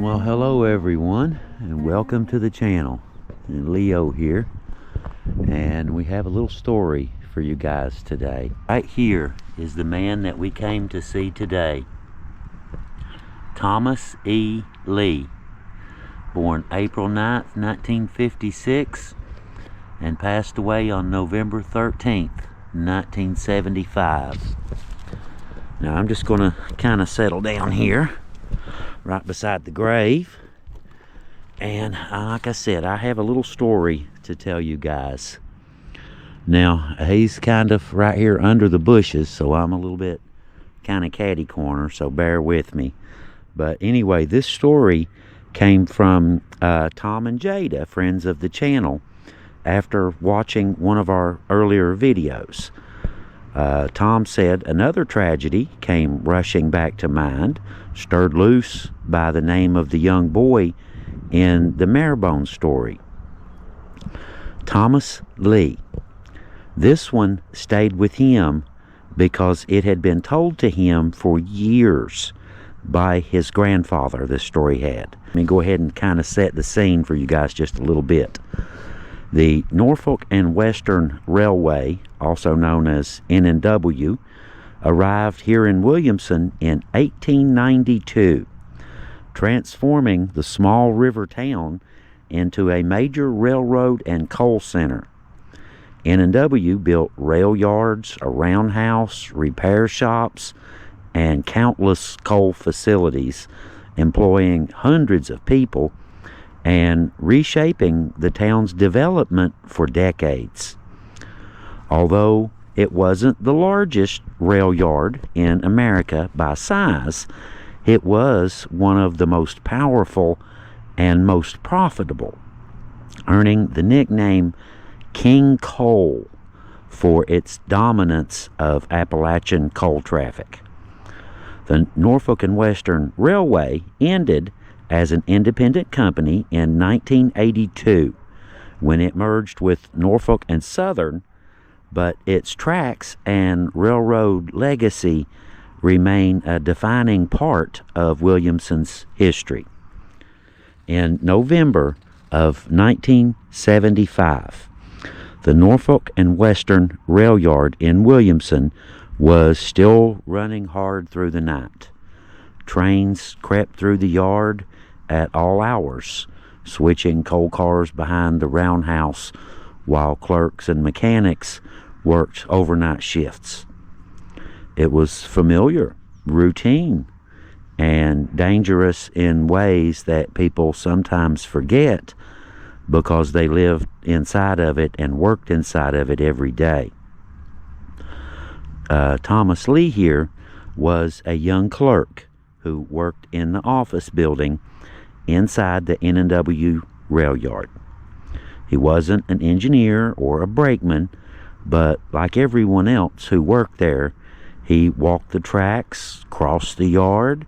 Well, hello everyone, and welcome to the channel. And Leo here, and we have a little story for you guys today. Right here is the man that we came to see today, Thomas E. Lee, born April 9th, 1956, and passed away on November 13th, 1975. Now I'm just going to kind of settle down here right beside the grave, and like I said, I have a little story to tell you guys. Now he's kind of right here under the bushes, so I'm a little bit kind of catty corner, so bear with me. But anyway, this story came from Tom and Jada, friends of the channel, after watching one of our earlier videos. Tom said another tragedy came rushing back to mind, stirred loose by the name of the young boy in the Marrowbone story. Thomas Lee. This one stayed with him because it had been told to him for years by his grandfather, this story had. Let me go ahead and kind of set the scene for you guys just a little bit. The Norfolk and Western Railway, also known as N&W, arrived here in Williamson in 1892, transforming the small river town into a major railroad and coal center. N&W built rail yards, a roundhouse, repair shops, and countless coal facilities, employing hundreds of people and reshaping the town's development for decades. Although it wasn't the largest rail yard in America by size, it was one of the most powerful and most profitable, earning the nickname King Coal for its dominance of Appalachian coal traffic. The Norfolk and Western Railway ended as an independent company in 1982 when it merged with Norfolk and Southern, but its tracks and railroad legacy remain a defining part of Williamson's history. In November of 1975, the Norfolk and Western Rail Yard in Williamson was still running hard through the night. Trains crept through the yard at all hours, switching coal cars behind the roundhouse while clerks and mechanics worked overnight shifts. It was familiar, routine, and dangerous in ways that people sometimes forget because they lived inside of it and worked inside of it every day. Thomas Lee here was a young clerk who worked in the office building inside the N&W rail yard. He wasn't an engineer or a brakeman, but like everyone else who worked there, he walked the tracks, crossed the yard,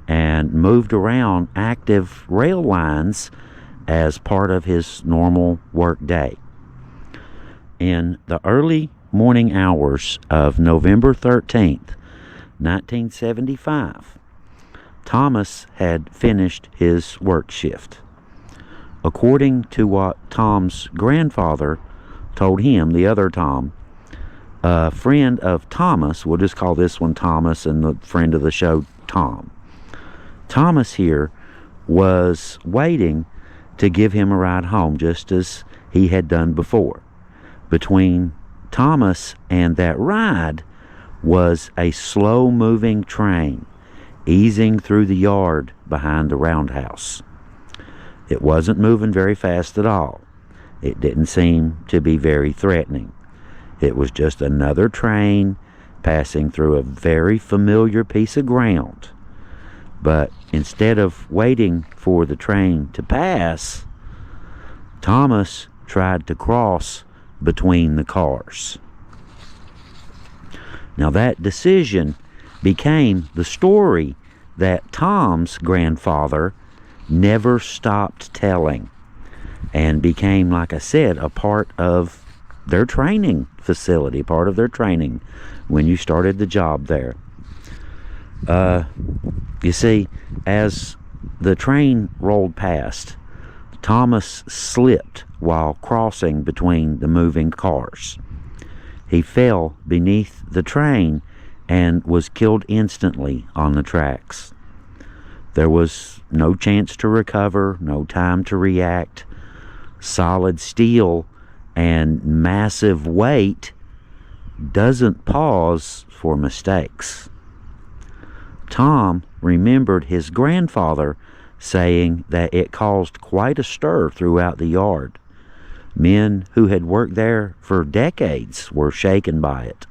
and moved around active rail lines as part of his normal work day. In the early morning hours of November 13th, 1975, Thomas had finished his work shift. According to what Tom's grandfather told him, the other Tom, a friend of Thomas, we'll just call this one Thomas and the friend of the show Tom. Thomas here was waiting to give him a ride home, just as he had done before. Between Thomas and that ride was a slow-moving train easing through the yard behind the roundhouse. It wasn't moving very fast at all. It didn't seem to be very threatening. It was just another train passing through a very familiar piece of ground. But instead of waiting for the train to pass, Thomas tried to cross between the cars. Now that decision became the story that Tom's grandfather never stopped telling, and became, like I said, a part of their training facility, part of their training when you started the job there. You see, as the train rolled past, Thomas slipped while crossing between the moving cars. He fell beneath the train and was killed instantly on the tracks. There was no chance to recover, no time to react. Solid steel and massive weight doesn't pause for mistakes. Tom remembered his grandfather saying that it caused quite a stir throughout the yard. Men who had worked there for decades were shaken by it.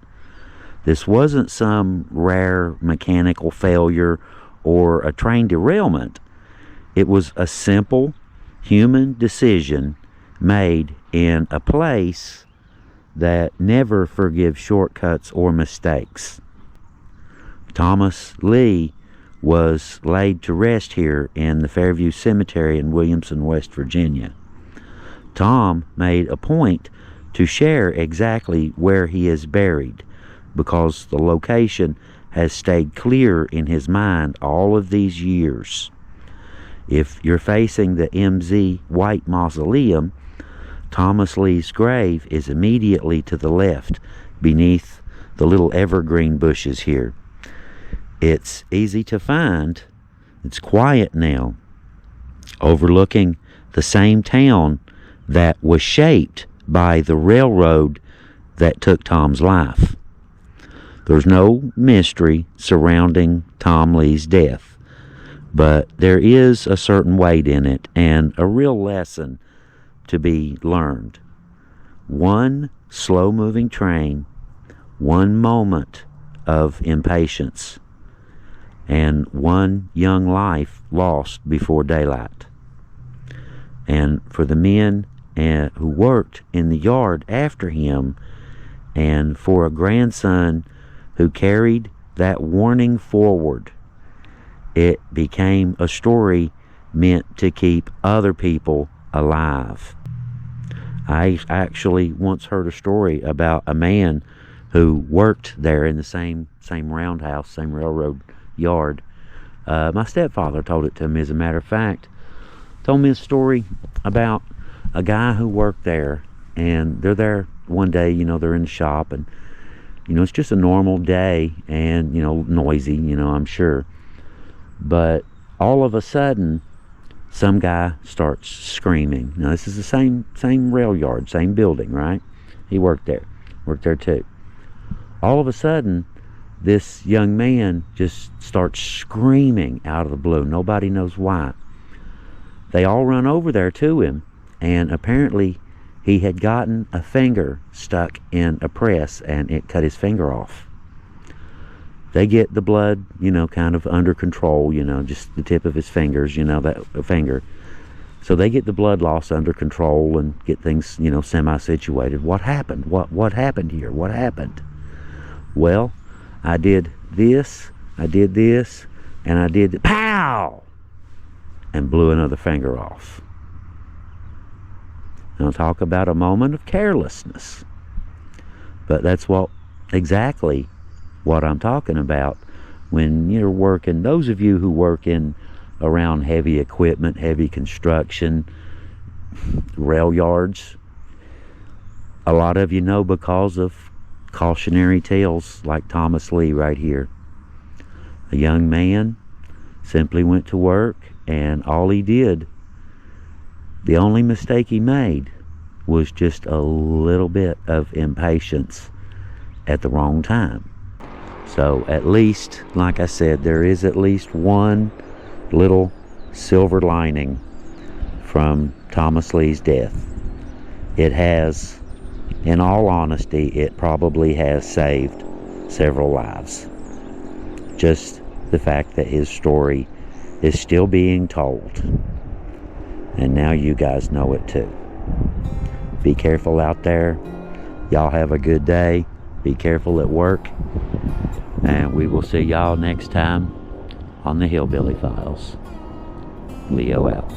This wasn't some rare mechanical failure or a train derailment. It was a simple human decision made in a place that never forgives shortcuts or mistakes. Thomas Lee was laid to rest here in the Fairview Cemetery in Williamson, West Virginia. Tom made a point to share exactly where he is buried because the location has stayed clear in his mind all of these years. If you're facing the MZ White Mausoleum, Thomas Lee's grave is immediately to the left beneath the little evergreen bushes here. It's easy to find. It's quiet now, overlooking the same town that was shaped by the railroad that took Tom's life. There's no mystery surrounding Tom Lee's death, but there is a certain weight in it and a real lesson to be learned. One slow-moving train, one moment of impatience, and one young life lost before daylight. And for the men who worked in the yard after him, and for a grandson who carried that warning forward, it became a story meant to keep other people alive. I actually once heard a story about a man who worked there in the same roundhouse, same railroad yard. My stepfather told it to me, as a matter of fact. Told me a story about a guy who worked there, and they're there one day, they're in the shop, and it's just a normal day, and noisy, I'm sure. But all of a sudden, some guy starts screaming. Now, this is the same rail yard, same building, right? He worked there too. All of a sudden, this young man just starts screaming out of the blue. Nobody knows why. They all run over there to him, and apparently he had gotten a finger stuck in a press, and it cut his finger off. They get the blood, kind of under control, just the tip of his fingers, that finger. So they get the blood loss under control and get things, semi-situated. What happened? What happened here? What happened? Well, I did this, and I did pow! And blew another finger off. Now talk about a moment of carelessness. But that's exactly what I'm talking about when you're working. Those of you who work around heavy equipment, heavy construction, rail yards, a lot of you know because of cautionary tales like Thomas Lee right here. A young man simply went to work, and all he did, the only mistake he made, was just a little bit of impatience at the wrong time. So at least, like I said, there is at least one little silver lining from Thomas Lee's death. It has, in all honesty, it probably has saved several lives. Just the fact that his story is still being told. And now you guys know it too. Be careful out there. Y'all have a good day. Be careful at work. And we will see y'all next time on the Hillbilly Files. Leo out.